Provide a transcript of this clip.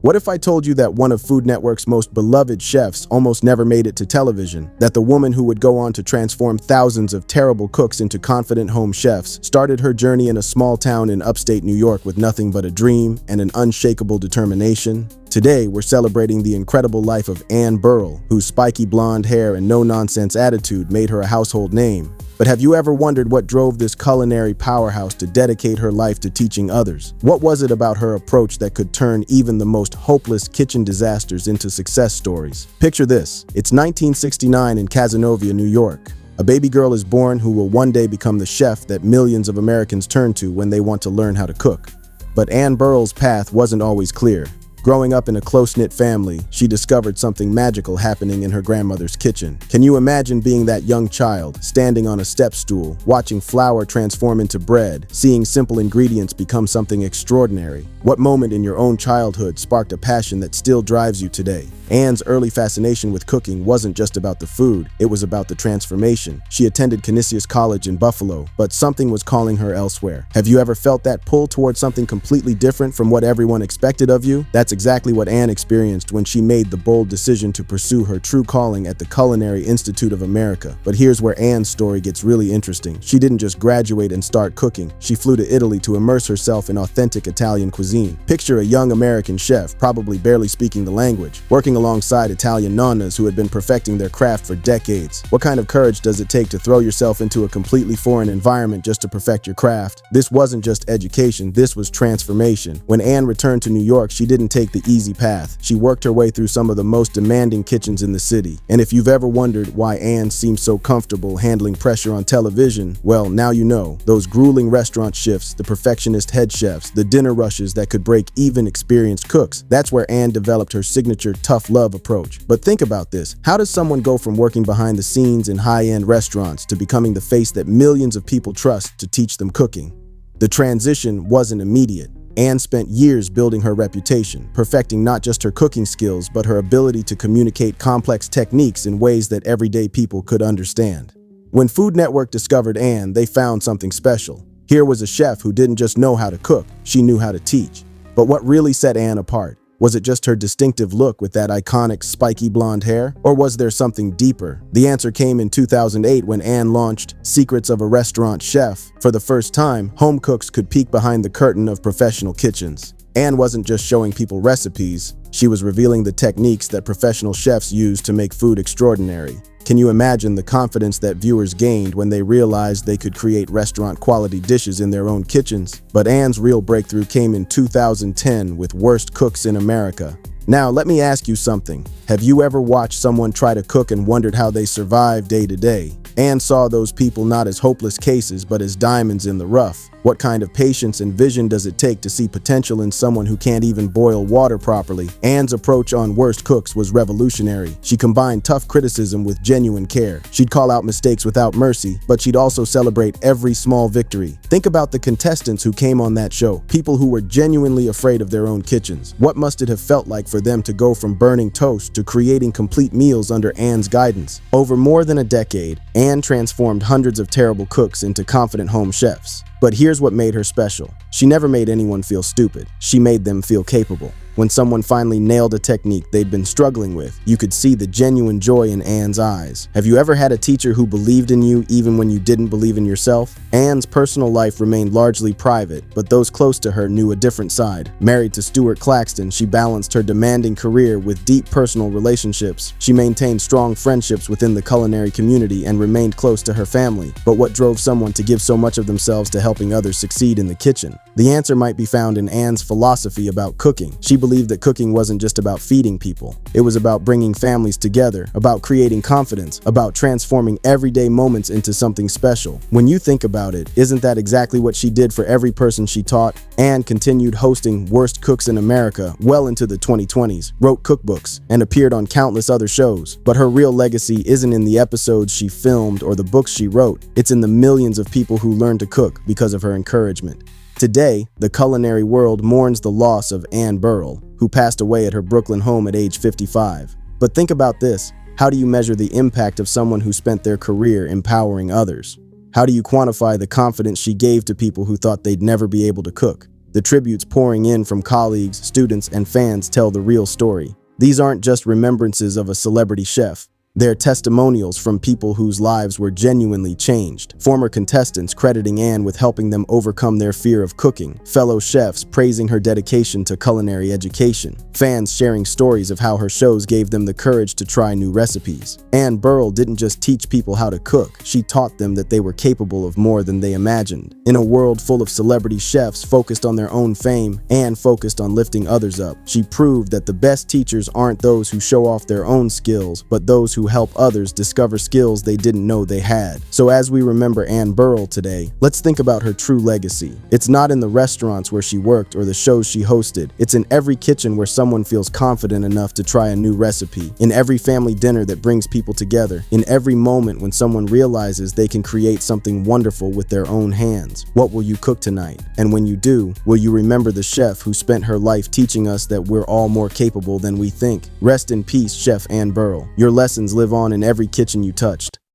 What if I told you that one of Food Network's most beloved chefs almost never made it to television? That the woman who would go on to transform thousands of terrible cooks into confident home chefs started her journey in a small town in upstate New York with nothing but a dream and an unshakable determination? Today, we're celebrating the incredible life of Anne Burrell, whose spiky blonde hair and no-nonsense attitude made her a household name. But have you ever wondered what drove this culinary powerhouse to dedicate her life to teaching others? What was it about her approach that could turn even the most hopeless kitchen disasters into success stories? Picture this. It's 1969 in Cazenovia, New York. A baby girl is born who will one day become the chef that millions of Americans turn to when they want to learn how to cook. But Anne Burrell's path wasn't always clear. Growing up in a close-knit family, she discovered something magical happening in her grandmother's kitchen. Can you imagine being that young child, standing on a step stool, watching flour transform into bread, seeing simple ingredients become something extraordinary? What moment in your own childhood sparked a passion that still drives you today? Anne's early fascination with cooking wasn't just about the food, it was about the transformation. She attended Canisius College in Buffalo, but something was calling her elsewhere. Have you ever felt that pull towards something completely different from what everyone expected of you? That's exactly what Anne experienced when she made the bold decision to pursue her true calling at the Culinary Institute of America. But here's where Anne's story gets really interesting. She didn't just graduate and start cooking. She flew to Italy to immerse herself in authentic Italian cuisine. Picture a young American chef, probably barely speaking the language, working alongside Italian nonnas who had been perfecting their craft for decades. What kind of courage does it take to throw yourself into a completely foreign environment just to perfect your craft? This wasn't just education, this was transformation. When Anne returned to New York, she didn't take the easy path. She worked her way through some of the most demanding kitchens in the city. And if you've ever wondered why Anne seems so comfortable handling pressure on television, well, now you know. Those grueling restaurant shifts, the perfectionist head chefs, the dinner rushes that could break even experienced cooks. That's where Anne developed her signature tough love approach. But think about this. How does someone go from working behind the scenes in high-end restaurants to becoming the face that millions of people trust to teach them cooking? The transition wasn't immediate. Anne spent years building her reputation, perfecting not just her cooking skills, but her ability to communicate complex techniques in ways that everyday people could understand. When Food Network discovered Anne, they found something special. Here was a chef who didn't just know how to cook, she knew how to teach. But what really set Anne apart? Was it just her distinctive look with that iconic spiky blonde hair? Or was there something deeper? The answer came in 2008 when Anne launched Secrets of a Restaurant Chef. For the first time, home cooks could peek behind the curtain of professional kitchens. Anne wasn't just showing people recipes, she was revealing the techniques that professional chefs use to make food extraordinary. Can you imagine the confidence that viewers gained when they realized they could create restaurant-quality dishes in their own kitchens? But Anne's real breakthrough came in 2010 with Worst Cooks in America. Now, let me ask you something. Have you ever watched someone try to cook and wondered how they survive day to day? Anne saw those people not as hopeless cases, but as diamonds in the rough. What kind of patience and vision does it take to see potential in someone who can't even boil water properly? Anne's approach on Worst Cooks was revolutionary. She combined tough criticism with genuine care. She'd call out mistakes without mercy, but she'd also celebrate every small victory. Think about the contestants who came on that show, people who were genuinely afraid of their own kitchens. What must it have felt like for them to go from burning toast to creating complete meals under Anne's guidance? Over more than a decade, Anne transformed hundreds of terrible cooks into confident home chefs. But here's what made her special. She never made anyone feel stupid. She made them feel capable. When someone finally nailed a technique they'd been struggling with, you could see the genuine joy in Anne's eyes. Have you ever had a teacher who believed in you even when you didn't believe in yourself? Anne's personal life remained largely private, but those close to her knew a different side. Married to Stuart Claxton, she balanced her demanding career with deep personal relationships. She maintained strong friendships within the culinary community and remained close to her family. But what drove someone to give so much of themselves to helping others succeed in the kitchen? The answer might be found in Anne's philosophy about cooking. She believed that cooking wasn't just about feeding people. It was about bringing families together, about creating confidence, about transforming everyday moments into something special. When you think about it, isn't that exactly what she did for every person she taught? Anne continued hosting Worst Cooks in America well into the 2020s, wrote cookbooks, and appeared on countless other shows. But her real legacy isn't in the episodes she filmed or the books she wrote. It's in the millions of people who learned to cook because of her encouragement. Today, the culinary world mourns the loss of Anne Burrell, who passed away at her Brooklyn home at age 55. But think about this. How do you measure the impact of someone who spent their career empowering others? How do you quantify the confidence she gave to people who thought they'd never be able to cook? The tributes pouring in from colleagues, students, and fans tell the real story. These aren't just remembrances of a celebrity chef. They're testimonials from people whose lives were genuinely changed. Former contestants crediting Anne with helping them overcome their fear of cooking. Fellow chefs praising her dedication to culinary education. Fans sharing stories of how her shows gave them the courage to try new recipes. Anne Burrell didn't just teach people how to cook, she taught them that they were capable of more than they imagined. In a world full of celebrity chefs focused on their own fame, Anne focused on lifting others up. She proved that the best teachers aren't those who show off their own skills, but those who help others discover skills they didn't know they had. So as we remember Anne Burrell today, let's think about her true legacy. It's not in the restaurants where she worked or the shows she hosted. It's in every kitchen where someone feels confident enough to try a new recipe, in every family dinner that brings people together, in every moment when someone realizes they can create something wonderful with their own hands. What will you cook tonight? And when you do, will you remember the chef who spent her life teaching us that we're all more capable than we think? Rest in peace, Chef Anne Burrell. Your lessons live on in every kitchen you touched.